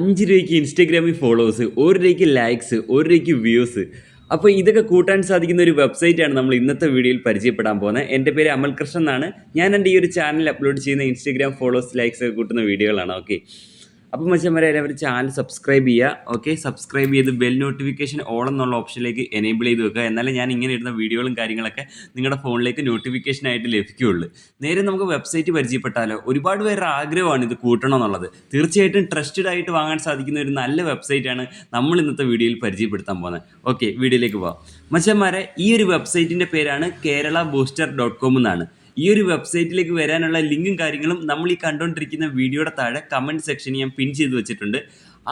5 രൂപയ്ക്ക് ഇൻസ്റ്റാഗ്രാമിൽ ഫോളോവേഴ്സ്, 1 രൂപയ്ക്ക് ലൈക്സ്, 1 രൂപയ്ക്ക് വ്യൂസ്. അപ്പോൾ ഇതൊക്കെ കൂട്ടാൻ സാധിക്കുന്ന ഒരു വെബ്സൈറ്റാണ് നമ്മൾ ഇന്നത്തെ വീഡിയോയിൽ പരിചയപ്പെടാൻ പോകുന്നത്. എൻ്റെ പേര് അമൽ കൃഷ്ണൻ എന്നാണ്. ഞാൻ എൻ്റെ ഈ ഒരു ചാനൽ അപ്ലോഡ് ചെയ്യുന്ന ഇൻസ്റ്റാഗ്രാം ഫോളോവേഴ്സ്, ലൈക്സ് ഒക്കെ കൂട്ടുന്ന വീഡിയോകളാണ്. ഓക്കെ, അപ്പോൾ മച്ചന്മാരെ എല്ലാവരും ചാനൽ സബ്സ്ക്രൈബ് ചെയ്യുക. ഓക്കെ, സബ്സ്ക്രൈബ് ചെയ്ത് ബെൽ നോട്ടിഫിക്കേഷൻ ഓൾ എന്നുള്ള ഓപ്ഷനിലേക്ക് എനേബിൾ ചെയ്ത് വെക്കുക. എന്നാലേ ഞാൻ ഇങ്ങനെ ഇടുന്ന വീഡിയോകളും കാര്യങ്ങളൊക്കെ നിങ്ങളുടെ ഫോണിലേക്ക് നോട്ടിഫിക്കേഷനായിട്ട് ലഭിക്കുകയുള്ളൂ. നേരെ നമുക്ക് വെബ്സൈറ്റ് പരിചയപ്പെട്ടാലോ. ഒരുപാട് പേരുടെ ആഗ്രഹമാണ് ഇത് കൂട്ടണം എന്നുള്ളത്. തീർച്ചയായിട്ടും ട്രസ്റ്റഡ് ആയിട്ട് വാങ്ങാൻ സാധിക്കുന്ന ഒരു നല്ല വെബ്സൈറ്റാണ് നമ്മൾ ഇന്നത്തെ വീഡിയോയിൽ പരിചയപ്പെടുത്താൻ പോകുന്നത്. ഓക്കെ, വീഡിയോയിലേക്ക് പോകാം. മച്ചന്മാരെ, ഈ ഒരു വെബ്സൈറ്റിൻ്റെ പേരാണ് keralabooster.com എന്നാണ്. ഈ ഒരു വെബ്സൈറ്റിലേക്ക് വരാനുള്ള ലിങ്കും കാര്യങ്ങളും നമ്മൾ ഈ കണ്ടുകൊണ്ടിരിക്കുന്ന വീഡിയോയുടെ താഴെ കമൻറ്റ് സെക്ഷനിൽ ഞാൻ പിൻ ചെയ്ത് വെച്ചിട്ടുണ്ട്.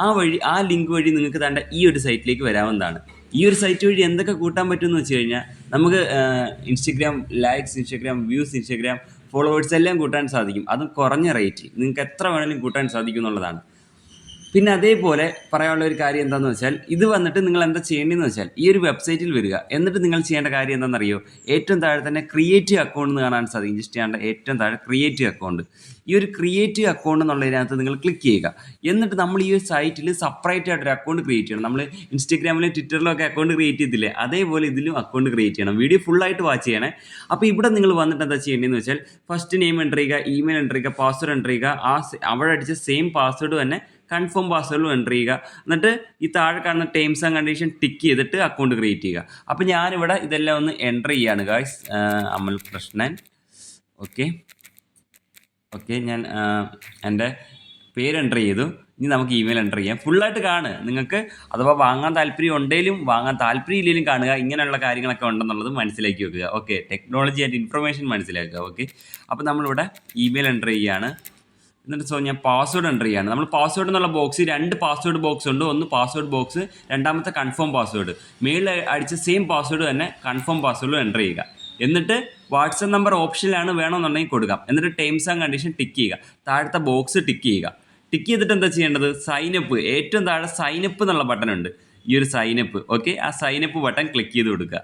ആ ലിങ്ക് വഴി നിങ്ങൾക്ക് താണ്ട ഈ ഒരു സൈറ്റിലേക്ക് വരാവുന്നതാണ്. ഈ ഒരു സൈറ്റ് വഴി എന്തൊക്കെ കൂട്ടാൻ പറ്റുമെന്ന് വെച്ച് കഴിഞ്ഞാൽ നമുക്ക് Instagram likes, Instagram views, Instagram followers എല്ലാം കൂട്ടാൻ സാധിക്കും. അതും കുറഞ്ഞ റേറ്റിൽ നിങ്ങൾക്ക് എത്ര വേണമെങ്കിലും കൂട്ടാൻ സാധിക്കും എന്നുള്ളതാണ്. പിന്നെ അതേപോലെ പറയാനുള്ള ഒരു കാര്യം എന്താണെന്ന് വെച്ചാൽ, ഇത് വന്നിട്ട് നിങ്ങൾ എന്താ ചെയ്യേണ്ടതെന്ന് വെച്ചാൽ ഈ ഒരു വെബ്സൈറ്റിൽ വരിക. എന്നിട്ട് നിങ്ങൾ ചെയ്യേണ്ട കാര്യം എന്താണെന്നറിയോ, ഏറ്റവും താഴെ തന്നെ ക്രിയേറ്റീവ് അക്കൗണ്ട് എന്ന് കാണാൻ സാധിക്കും. ജസ്റ്റ് ചെയ്യേണ്ട ഏറ്റവും താഴെ ക്രിയേറ്റീവ് അക്കൗണ്ട്. ഈ ഒരു ക്രിയേറ്റീവ് അക്കൗണ്ട് എന്നുള്ളതിനകത്ത് നിങ്ങൾ ക്ലിക്ക് ചെയ്യുക. എന്നിട്ട് നമ്മൾ ഈ ഒരു സൈറ്റിൽ സെപ്പറേറ്റ് ആയിട്ടൊരു അക്കൗണ്ട് ക്രിയേറ്റ് ചെയ്യണം. നമ്മൾ ഇൻസ്റ്റഗ്രാമിലും ട്വിറ്ററിലും ഒക്കെ അക്കൗണ്ട് ക്രിയേറ്റ് ചെയ്തില്ലേ, അതേപോലെ ഇതിലും അക്കൗണ്ട് ക്രിയേറ്റ് ചെയ്യണം. വീഡിയോ ഫുള്ളായിട്ട് വാച്ച് ചെയ്യണേ. അപ്പോൾ ഇവിടെ നിങ്ങൾ വന്നിട്ട് എന്താ ചെയ്യേണ്ടതെന്ന് വെച്ചാൽ, ഫസ്റ്റ് നെയിം എൻ്റർ ചെയ്യുക, ഇമെയിൽ എൻ്റർ ചെയ്യുക, പാസ്വേഡ് എൻ്റർ ചെയ്യുക. അവിടെ അടിച്ച സെയിം പാസ്വേഡ് തന്നെ കൺഫേം പാസ്വേഡിലും എൻ്റർ ചെയ്യുക. എന്നിട്ട് ഈ താഴെ കാണുന്ന ടേംസ് ആൻഡ് കണ്ടീഷൻ ടിക്ക് ചെയ്തിട്ട് അക്കൗണ്ട് ക്രിയേറ്റ് ചെയ്യുക. അപ്പോൾ ഞാനിവിടെ ഇതെല്ലാം ഒന്ന് എൻ്റർ ചെയ്യാണ് ഗായ്സ്. അമൽ കൃഷ്ണൻ. ഓക്കെ, ഞാൻ എൻ്റെ പേര് എൻ്റർ ചെയ്തു. ഇനി നമുക്ക് ഇമെയിൽ എൻ്റർ ചെയ്യാം. ഫുള്ളായിട്ട് കാണുക. നിങ്ങൾക്ക് അഥവാ വാങ്ങാൻ താല്പര്യം ഉണ്ടെങ്കിലും വാങ്ങാൻ താല്പര്യം ഇല്ലെങ്കിലും കാണുക. ഇങ്ങനെയുള്ള കാര്യങ്ങളൊക്കെ ഉണ്ടെന്നുള്ളത് മനസ്സിലാക്കി വെക്കുക. ഓക്കെ, ടെക്നോളജി ആൻഡ് ഇൻഫർമേഷൻ മനസ്സിലാക്കുക. ഓക്കെ, അപ്പോൾ നമ്മളിവിടെ ഇമെയിൽ എൻ്റർ ചെയ്യുകയാണ്. എന്നിട്ട് ഞാൻ പാസ്വേഡ് എൻ്റർ ചെയ്യുകയാണ്. നമ്മൾ പാസ്വേഡ് എന്നുള്ള ബോക്സ് 2 പാസ്വേഡ് ബോക്സ് ഉണ്ട്. ഒന്ന് പാസ്വേഡ് ബോക്സ്, രണ്ടാമത്തെ കൺഫേം പാസ്വേഡ്. മേളിൽ അടിച്ച സെയിം പാസ്വേഡ് തന്നെ കൺഫേം പാസ്വേഡിലും എൻ്റർ ചെയ്യുക. എന്നിട്ട് വാട്സപ്പ് നമ്പർ ഓപ്ഷനിലാണ് വേണമെന്നുണ്ടെങ്കിൽ കൊടുക്കാം. എന്നിട്ട് ടേംസ് ആൻഡ് കണ്ടീഷൻ ടിക്ക് ചെയ്യുക. താഴത്തെ ബോക്സ് ടിക്ക് ചെയ്യുക. ടിക്ക് ചെയ്തിട്ട് എന്താ ചെയ്യേണ്ടത്, സൈനപ്പ്, ഏറ്റവും താഴെ സൈനപ്പ് എന്നുള്ള ബട്ടൺ ഉണ്ട്. ഈ ഒരു സൈനപ്പ്. ഓക്കെ, ആ സൈനപ്പ് ബട്ടൺ ക്ലിക്ക് ചെയ്ത് കൊടുക്കുക.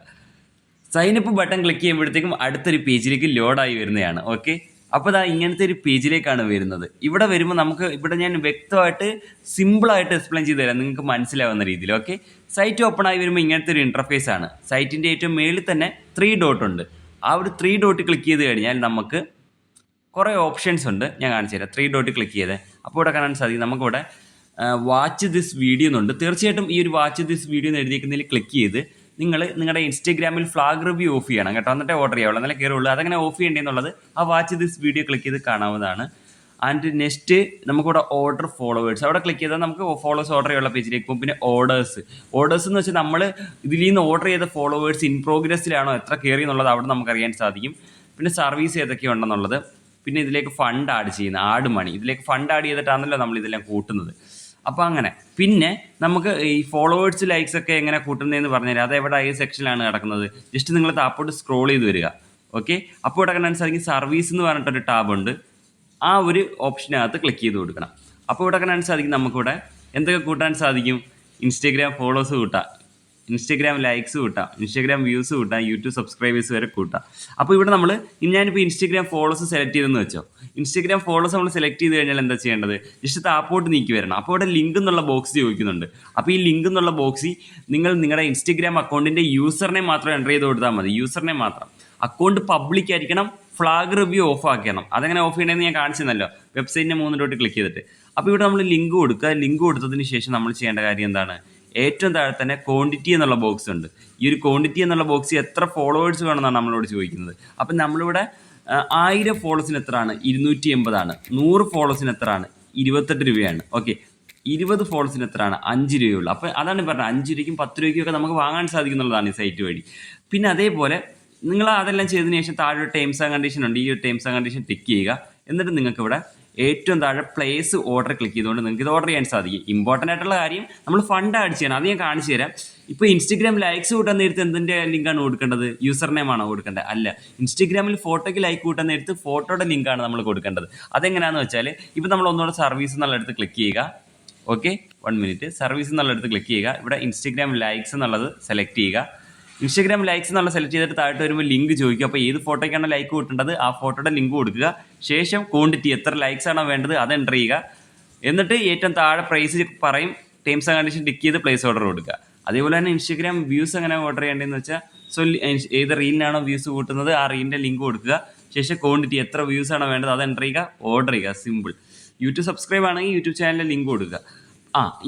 സൈനപ്പ് ബട്ടൺ ക്ലിക്ക് ചെയ്യുമ്പോഴത്തേക്കും അടുത്തൊരു പേജിലേക്ക് ലോഡായി വരുന്നതാണ്. ഓക്കെ, അപ്പോൾ ഇതാ ഇങ്ങനത്തെ ഒരു പേജിലേക്കാണ് വരുന്നത്. ഇവിടെ വരുമ്പോൾ ഇവിടെ ഞാൻ വ്യക്തമായിട്ട് സിമ്പിളായിട്ട് എക്സ്പ്ലെയിൻ ചെയ്ത് തരാം, നിങ്ങൾക്ക് മനസ്സിലാവുന്ന രീതിയിൽ. ഓക്കെ, സൈറ്റ് ഓപ്പൺ ആയി വരുമ്പോൾ ഇങ്ങനത്തെ ഒരു ഇൻ്റർഫേസ് ആണ്. സൈറ്റിൻ്റെ ഏറ്റവും മേളിൽ തന്നെ 3 ഡോട്ട് ഉണ്ട്. ആ ഒരു 3 ഡോട്ട് ക്ലിക്ക് ചെയ്ത് കഴിഞ്ഞാൽ നമുക്ക് കുറേ ഓപ്ഷൻസ് ഉണ്ട്. ഞാൻ കാണിച്ചു തരാം. 3 ഡോട്ട് ക്ലിക്ക് ചെയ്തേ. അപ്പോൾ ഇവിടെ കാണാൻ സാധിക്കും നമുക്കിവിടെ വാച്ച് ദിസ് വീഡിയോ എന്നുണ്ട്. തീർച്ചയായിട്ടും ഈ ഒരു വാച്ച് ദിസ് വീഡിയോ എന്ന് എഴുതിയിരിക്കുന്നതിൽ ക്ലിക്ക് ചെയ്ത് നിങ്ങളുടെ ഇൻസ്റ്റഗ്രാമിൽ ഫ്ലാഗ് റിവ്യൂ ഓഫ് ചെയ്യണം കേട്ടോ. എന്നിട്ട് ഓർഡർ ചെയ്യാവുള്ളൂ, എന്നാലേ കയറുള്ളൂ. അതങ്ങനെ ഓഫ് ചെയ്യേണ്ടതെന്നുള്ളത് ആ വാച്ച് ദിസ് വീഡിയോ ക്ലിക്ക് ചെയ്ത് കാണാവുന്നതാണ്. ആൻഡ് നെക്സ്റ്റ് നമുക്കിവിടെ ഓർഡർ ഫോളോവേഴ്സ്, അവിടെ ക്ലിക്ക് ചെയ്താൽ നമുക്ക് ഫോളോവേഴ്സ് ഓർഡർ ചെയ്യാനുള്ള പേജിലേക്ക് പോകും. പിന്നെ ഓർഡേഴ്സ് എന്ന് വെച്ചാൽ നമ്മൾ ഇതിൽ നിന്ന് ഓർഡർ ചെയ്ത ഫോളോവേഴ്സ് ഇൻ പ്രോഗ്രസ്സിലാണോ, എത്ര കയറി എന്നുള്ളത് അവിടെ നമുക്കറിയാൻ സാധിക്കും. പിന്നെ സർവീസ് ഏതൊക്കെയുണ്ടെന്നുള്ളത്. പിന്നെ ഇതിലേക്ക് ഫണ്ട് ആഡ് ചെയ്യുന്ന ആഡ് മണി, ഇതിലേക്ക് ഫണ്ട് ആഡ് ചെയ്തിട്ടാണല്ലോ നമ്മൾ ഇതെല്ലാം കൂട്ടുന്നത്. അപ്പോൾ അങ്ങനെ പിന്നെ നമുക്ക് ഈ ഫോളോവേഴ്സ് ലൈക്സ് ഒക്കെ എങ്ങനെ കൂട്ടുന്നതെന്ന് പറഞ്ഞുതരാം. അതെവിടെ ഈ സെക്ഷനിലാണ് കിടക്കുന്നത്. ജസ്റ്റ് നിങ്ങൾ താപ്പോട്ട് സ്ക്രോൾ ചെയ്ത് വരിക. ഓക്കെ, അപ്പോൾ ഇവിടെ കാണാൻ സാധിക്കും സർവീസ് എന്ന് പറഞ്ഞിട്ടൊരു ടാബുണ്ട്. ആ ഒരു ഓപ്ഷനകത്ത് ക്ലിക്ക് ചെയ്ത് കൊടുക്കണം. അപ്പോൾ ഇവിടെ കാണാൻ സാധിക്കും നമുക്കിവിടെ എന്തൊക്കെ കൂട്ടാൻ സാധിക്കും. ഇൻസ്റ്റഗ്രാം ഫോളോവേഴ്സ് കൂട്ടാം, ഇൻസ്റ്റഗ്രാം ലൈക്സ് കൂട്ടാം, ഇൻസ്റ്റഗ്രാം വ്യൂസ് കൂട്ടാം, യൂട്യൂബ് സബ്സ്ക്രൈബേഴ്സ് വരെ കൂട്ടാം. അപ്പോൾ ഇവിടെ ഞാനിപ്പോൾ ഇൻസ്റ്റഗ്രാം ഫോളോവേഴ്സ് സെലക്ട് ചെയ്തെന്ന് വെച്ചോ. ഇൻസ്റ്റഗ്രാം ഫോളോവേഴ്സ് നമ്മൾ സെലക്ട് ചെയ്ത് കഴിഞ്ഞാൽ എന്താ ചെയ്യേണ്ടത്, ജസ്റ്റ് താപ്പോട്ട് നീക്കി വരണം. അപ്പോൾ ഇവിടെ ലിങ്ക് എന്നുള്ള ബോക്സ് ചോദിക്കുന്നുണ്ട്. അപ്പോൾ ഈ ലിങ്ക് എന്നുള്ള ബോക്സിൽ നിങ്ങളുടെ ഇൻസ്റ്റഗ്രാം അക്കൗണ്ടിൻ്റെ യൂസറിനെ മാത്രം എൻ്റർ ചെയ്ത് കൊടുത്താൽ മതി. യൂസറിനെ മാത്രം. അക്കൗണ്ട് പബ്ലിക് ആയിരിക്കണം. ഫ്ലാഗ് റിവ്യൂ ഓഫ് ആക്കണം. അതങ്ങനെ ഓഫ് ചെയ്യണമെന്ന് ഞാൻ കാണിച്ചെന്നല്ലോ, വെബ്സൈറ്റിൻ്റെ 3 ഡോട്ട് ക്ലിക്ക് ചെയ്തിട്ട്. അപ്പോൾ ഇവിടെ നമ്മൾ ലിങ്ക് കൊടുക്കുക. ലിങ്ക് കൊടുത്തതിന് ശേഷം നമ്മൾ ചെയ്യേണ്ട കാര്യം എന്താണ്, ഏറ്റവും താഴെ തന്നെ ക്വാണ്ടിറ്റി എന്നുള്ള ബോക്സ് ഉണ്ട്. ഈ ഒരു ക്വാണ്ടിറ്റി എന്നുള്ള ബോക്സ് എത്ര ഫോളോവേഴ്സ് വേണമെന്നാണ് നമ്മളോട് ചോദിക്കുന്നത്. അപ്പം നമ്മളിവിടെ 1000 ഫോളോവേഴ്സിന് എത്രയാണ്, 280 ആണ്. 100 ഫോളോവേഴ്സിന് എത്രയാണ്, 28 രൂപയാണ്. ഓക്കെ, 20 ഫോളോവേഴ്സിന് എത്രയാണ്, 5 രൂപയുള്ളൂ. അപ്പോൾ അതാണ് പറഞ്ഞത്, 5 രൂപയ്ക്കും 10 രൂപയ്ക്കും ഒക്കെ നമുക്ക് വാങ്ങാൻ സാധിക്കുന്നുള്ളതാണ് ഈ സൈറ്റ് വഴി. പിന്നെ അതേപോലെ നിങ്ങൾ അതെല്ലാം ചെയ്തതിന് ശേഷം താഴെ ടേംസ് ആൻഡ് കണ്ടീഷൻ ഉണ്ട്. ഈ ഒരു ടേംസ് ആൻഡ് കണ്ടീഷൻ ടിക്ക് ചെയ്യുക. എന്നിട്ട് നിങ്ങൾക്ക് ഇവിടെ ഏറ്റവും താഴെ പ്ലേസ് ഓർഡർ ക്ലിക്ക് ചെയ്തുകൊണ്ട് നിങ്ങൾക്ക് ഇത് ഓർഡർ ചെയ്യാൻ സാധിക്കും. ഇമ്പോർട്ടൻ്റ് ആയിട്ടുള്ള കാര്യം നമ്മൾ ഫണ്ട് ആഡ് ചെയ്യണം. അത് ഞാൻ കാണിച്ചു തരാം. ഇപ്പോൾ ഇൻസ്റ്റഗ്രാം ലൈക്സ് കൂട്ടാൻ നേരത്ത് എന്തിൻ്റെ ലിങ്കാണ് കൊടുക്കേണ്ടത്, യൂസർ നെയിമാണോ കൊടുക്കേണ്ടത്? അല്ല, ഇൻസ്റ്റഗ്രാമിൽ ഫോട്ടോയ്ക്ക് ലൈക്ക് കൂട്ടാൻ നേരത്ത് ഫോട്ടോയുടെ ലിങ്കാണ് നമ്മൾ കൊടുക്കേണ്ടത്. അതെങ്ങനെയാണെന്ന് വെച്ചാൽ, ഇപ്പോൾ നമ്മൾ ഒന്നുകൂടെ സർവീസ് എന്നുള്ളടത്ത് ക്ലിക്ക് ചെയ്യുക. Okay, 1 minute. സർവീസ് എന്നുള്ളടത്ത് ക്ലിക്ക് ചെയ്യുക. ഇവിടെ ഇൻസ്റ്റഗ്രാം ലൈക്സ് എന്നുള്ളത് സെലക്ട് ചെയ്യുക. ഇൻസ്റ്റഗ്രാം ലൈക്സ് എന്നുള്ള സെലക്ട് ചെയ്തിട്ട് താഴോട്ട് വരുമ്പോൾ ലിങ്ക് ചോദിക്കും. അപ്പോൾ ഏത് ഫോട്ടോയ്ക്കാണ് ലൈക്ക് കിട്ടേണ്ടത് ആ ഫോട്ടോയുടെ ലിങ്ക് കൊടുക്കുക. ശേഷം ക്വാണ്ടിറ്റി എത്ര ലൈക്സ് ആണോ വേണ്ടത് അത് എൻ്റർ ചെയ്യുക. എന്നിട്ട് ഏറ്റവും താഴെ പ്രൈസ് പറയും, ടേംസ് ആൻഡ് കണ്ടീഷൻ ടിക്ക് ചെയ്ത് പ്ലേസ് ഓർഡർ കൊടുക്കുക. അതേപോലെ തന്നെ ഇൻസ്റ്റഗ്രാം വ്യൂസ് എങ്ങനെ ഓർഡർ ചെയ്യേണ്ടതെന്ന് വെച്ചാൽ ഏത് റീലിനാണോ വ്യൂസ് കൂട്ടുന്നത് ആ റീലിൻ്റെ ലിങ്ക് കൊടുക്കുക. ശേഷം ക്വാണ്ടിറ്റി എത്ര വ്യൂസ് ആണോ വേണ്ടത് അത് എൻ്റർ ചെയ്യുക, ഓർഡർ ചെയ്യുക, സിമ്പിൾ. യൂട്യൂബ് സബ്സ്ക്രൈബ് ആണെങ്കിൽ യൂട്യൂബ് ചാനലിൻ്റെ ലിങ്ക് കൊടുക്കുക.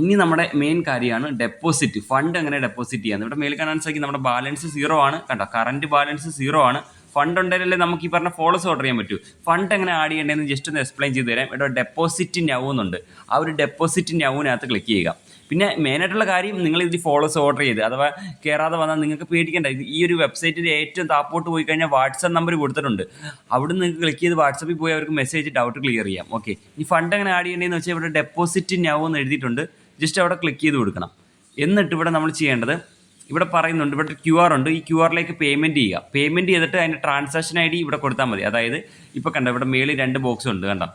ഇനി നമ്മുടെ മെയിൻ കാര്യമാണ് ഡെപ്പോസിറ്റ്. ഫണ്ട് എങ്ങനെ ഡെപ്പോസിറ്റ് ചെയ്യാന്ന് ഇവിടെ മേൽ കാണാൻ സാധിക്കും. നമ്മുടെ ബാലൻസ് 0 ആണ് കണ്ടോ, കറണ്ട് ബാലൻസ് 0 ആണ്. ഫണ്ട് ഉണ്ടെങ്കിലല്ലേ നമുക്ക് ഈ പറഞ്ഞ ഫോളോസ് ഓർഡർ ചെയ്യാൻ പറ്റൂ. ഫണ്ട് എങ്ങനെ ആഡ് ചെയ്യേണ്ടതെന്ന് ജസ്റ്റ് ഒന്ന് എക്സ്പ്ലെയിൻ ചെയ്ത് തരാം. ഇവിടെ ഡെപ്പോസിറ്റ് നൗ എന്നുണ്ട്, ആ ഒരു ഡെപ്പോസിറ്റ് നൗവിനകത്ത് ക്ലിക്ക് ചെയ്യുക. പിന്നെ മെയിനായിട്ടുള്ള കാര്യം, നിങ്ങൾ ഇതിൽ ഫോളോസ് ഓർഡർ ചെയ്ത് അഥവാ കയറാതെ വന്നാൽ നിങ്ങൾക്ക് പേടിക്കേണ്ട. ഈ ഒരു വെബ്സൈറ്റിൻ്റെ ഏറ്റവും താപ്പോട്ട് പോയി കഴിഞ്ഞാൽ വാട്സപ്പ് നമ്പർ കൊടുത്തിട്ടുണ്ട്. അവിടെ നിന്ന് നിങ്ങൾക്ക് ക്ലിക്ക് ചെയ്ത് വാട്സപ്പിൽ പോയി അവർക്ക് മെസ്സേജ് ഡൗട്ട് ക്ലിയർ ചെയ്യാം. ഓക്കെ, ഈ ഫണ്ട് എങ്ങനെ ആഡ് ചെയ്യേണ്ടതെന്ന് വെച്ചാൽ ഇവിടെ ഡെപ്പോസിറ്റ് നൗ എന്ന് എഴുതിയിട്ടുണ്ട്, ജസ്റ്റ് അവിടെ ക്ലിക്ക് ചെയ്ത് കൊടുക്കണം. എന്നിട്ട് ഇവിടെ നമ്മൾ ചെയ്യേണ്ടത്, ഇവിടെ പറയുന്നുണ്ട്, ഇവിടെ QR ഉണ്ട്, ഈ QRലേക്ക് പേയ്മെൻറ്റ് ചെയ്യുക. പേയ്മെൻറ്റ് ചെയ്തിട്ട് അതിൻ്റെ ട്രാൻസാക്ഷൻ ID ഇവിടെ കൊടുത്താൽ മതി. അതായത് ഇപ്പോൾ കണ്ടോ, ഇവിടെ മേളിൽ 2 ബോക്സ് ഉണ്ട് കണ്ടോ,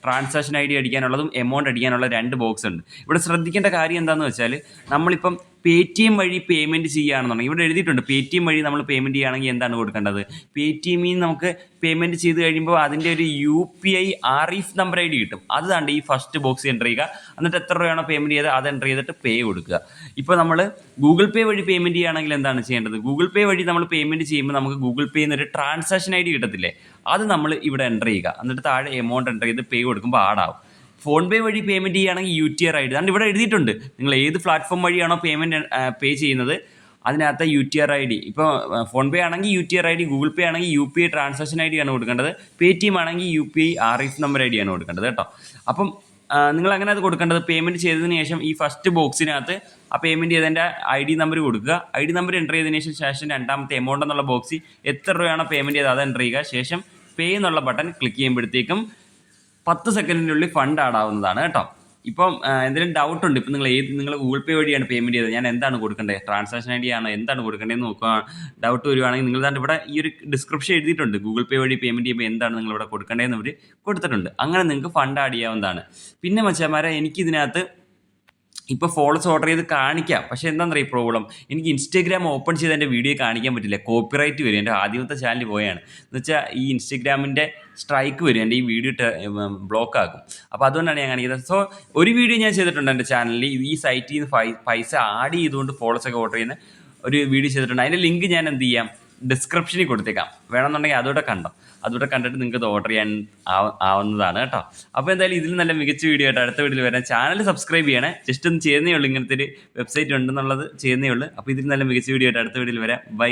ട്രാൻസാക്ഷൻ ID അടിക്കാനുള്ളതും എമൗണ്ട് അടിക്കാനുള്ള 2 ബോക്സ് ഉണ്ട്. ഇവിടെ ശ്രദ്ധിക്കേണ്ട കാര്യം എന്താണെന്ന് വെച്ചാൽ, നമ്മളിപ്പം Paytm വഴി പേയ്മെൻറ്റ് ചെയ്യുകയാണെന്നുണ്ടെങ്കിൽ ഇവിടെ എഴുതിയിട്ടുണ്ട്, Paytm വഴി നമ്മൾ പേയ്മെൻറ്റ് ചെയ്യുകയാണെങ്കിൽ എന്താണ് കൊടുക്കേണ്ടത്. Paytm നമുക്ക് പേയ്മെൻറ്റ് ചെയ്ത് കഴിയുമ്പോൾ അതിൻ്റെ ഒരു UPI ആറിഫ് നമ്പർ ID കിട്ടും. അത് കണ്ട് ഈ ഫസ്റ്റ് ബോക്സ് എൻ്റർ ചെയ്യുക. എന്നിട്ട് എത്ര രൂപയാണോ പേയ്മെൻറ്റ് ചെയ്ത് അത് എൻ്റർ ചെയ്തിട്ട് പേ കൊടുക്കുക. ഇപ്പോൾ നമ്മൾ ഗൂഗിൾ പേ വഴി പേയ്മെൻറ്റ് ചെയ്യുകയാണെങ്കിൽ എന്താണ് ചെയ്യേണ്ടത്, ഗൂഗിൾ പേ വഴി നമ്മൾ പേയ്മെൻറ്റ് ചെയ്യുമ്പോൾ നമുക്ക് ഗൂഗിൾ പേയിൽ നിന്നൊരു ട്രാൻസാക്ഷൻ ID കിട്ടത്തില്ലേ, അത് നമ്മൾ ഇവിടെ എൻ്റർ ചെയ്യുക. എന്നിട്ട് താഴെ എമൗണ്ട് എൻ്റർ ചെയ്ത് പേ കൊടുക്കുമ്പോൾ ആഡാവും. ഫോൺ പേ വഴി പേയ്മെൻറ്റ് ചെയ്യുകയാണെങ്കിൽ UTR ID അതുകൊണ്ട് ഇവിടെ എഴുതിയിട്ടുണ്ട്, നിങ്ങൾ ഏത് പ്ലാറ്റ്ഫോം വഴിയാണോ പേയ്മെൻറ്റ് പേ ചെയ്യുന്നത് അതിനകത്ത് UTR ID. ഇപ്പോൾ ഫോൺ പേ ആണെങ്കിൽ UTR ID, ഗൂഗിൾ പേ ആണെങ്കിൽ UPI ട്രാൻസാക്ഷൻ ID ആണ് കൊടുക്കേണ്ടത്, Paytm ആണെങ്കിൽ UPI ആറിഫ് നമ്പർ ID ആണ് കൊടുക്കേണ്ടത് കേട്ടോ. അപ്പം നിങ്ങൾ അങ്ങനെ അത് കൊടുക്കേണ്ടത്. പേയ്മെൻറ്റ് ചെയ്തതിന് ശേഷം ഈ ഫസ്റ്റ് ബോക്സിനകത്ത് ആ പേയ്മെൻറ്റ് ചെയ്തതിൻ്റെ ID നമ്പർ കൊടുക്കുക. ID നമ്പർ എൻ്റർ ചെയ്തതിന് ശേഷം രണ്ടാമത്തെ എമൗണ്ട് എന്നുള്ള ബോക്സിൽ എത്ര രൂപയാണോ പേയ്മെൻറ്റ് ചെയ്തത് അത് എൻ്റർ ചെയ്യുക. ശേഷം പേ എന്നുള്ള ബട്ടൺ ക്ലിക്ക് ചെയ്യുമ്പോഴത്തേക്കും 10 സെക്കൻഡിനുള്ളിൽ ഫണ്ട് ആടാവുന്നതാണ് കേട്ടോ. ഇപ്പം എന്തെങ്കിലും ഡൗട്ട് ഉണ്ട്, ഇപ്പം നിങ്ങൾ ഗൂഗിൾ പേ വഴിയാണ് പേയ്മെൻറ്റ് ചെയ്തത്, ഞാൻ എന്താണ് കൊടുക്കേണ്ടത്, ട്രാൻസാക്ഷൻ ID ആണോ എന്താണ് കൊടുക്കേണ്ടതെന്ന് നോക്കുക. ഡൗട്ട് വരുവാണെങ്കിൽ നിങ്ങൾ തന്നെ ഇവിടെ ഈ ഒരു ഡിസ്ക്രിപ്ഷൻ എഴുതിയിട്ടുണ്ട്, ഗൂഗിൾ പേ വഴി പേയ്മെൻറ്റ് ചെയ്യുമ്പോൾ എന്താണ് നിങ്ങൾ ഇവിടെ കൊടുക്കേണ്ടതെന്ന് ഇവർ കൊടുത്തിട്ടുണ്ട്. അങ്ങനെ നിങ്ങൾക്ക് ഫണ്ട് ആഡ് ചെയ്യാവുന്നതാണ്. പിന്നെ മച്ചാമാരെ, എനിക്കിതിനകത്ത് ഇപ്പോൾ ഫോളോസ് ഓർഡർ ചെയ്ത് കാണിക്കാം, പക്ഷേ എന്താണെന്ന് അറിയാം പ്രോബ്ലം, എനിക്ക് ഇൻസ്റ്റാഗ്രാം ഓപ്പൺ ചെയ്ത് എൻ്റെ വീഡിയോ കാണിക്കാൻ പറ്റില്ല, കോപ്പിറൈറ്റ് വരും. എൻ്റെ ആദ്യത്തെ ചാനൽ പോയാണ് എന്ന് വെച്ചാൽ ഈ ഇൻസ്റ്റാഗ്രാമിൻ്റെ സ്ട്രൈക്ക് വരും, എൻ്റെ ഈ വീഡിയോ ബ്ലോക്ക് ആക്കും. അപ്പോൾ അതുകൊണ്ടാണ് ഞാൻ കാണിക്കുന്നത്. സോ ഒരു വീഡിയോ ഞാൻ ചെയ്തിട്ടുണ്ട് എൻ്റെ ചാനലിൽ, ഈ സൈറ്റിൽ നിന്ന് പൈസ ആഡ് ചെയ്തുകൊണ്ട് ഫോളോസൊക്കെ ഓർഡർ ചെയ്യുന്ന ഒരു വീഡിയോ ചെയ്തിട്ടുണ്ട്. അതിൻ്റെ ലിങ്ക് ഞാൻ എന്ത് ചെയ്യാം, ഡിസ്ക്രിപ്ഷനിൽ കൊടുത്തേക്കാം, വേണമെന്നുണ്ടെങ്കിൽ അതോടെ കണ്ടോ, അതോടെ കണ്ടിട്ട് നിങ്ങൾക്ക് ഇത് ഓർഡർ ചെയ്യാൻ ആവുന്നതാണ് കേട്ടോ. അപ്പോൾ എന്തായാലും ഇതിൽ നല്ല മികച്ച വീഡിയോ ആയിട്ട് അടുത്ത വീഡിയോയിൽ വരാം. ചാനൽ സബ്സ്ക്രൈബ് ചെയ്യണേ, ജസ്റ്റ് ഒന്ന് ചെയ്യുന്നേ ഉള്ളൂ, ഇങ്ങനത്തെ ഒരു വെബ്സൈറ്റ് ഉണ്ടെന്നുള്ളത് ചെയ്യുന്നേ ഉള്ളൂ. അപ്പോൾ ഇതിൽ നല്ല മികച്ച വീഡിയോ ആയിട്ട് അടുത്ത വീഡിയോയിൽ വരാം. ബൈ.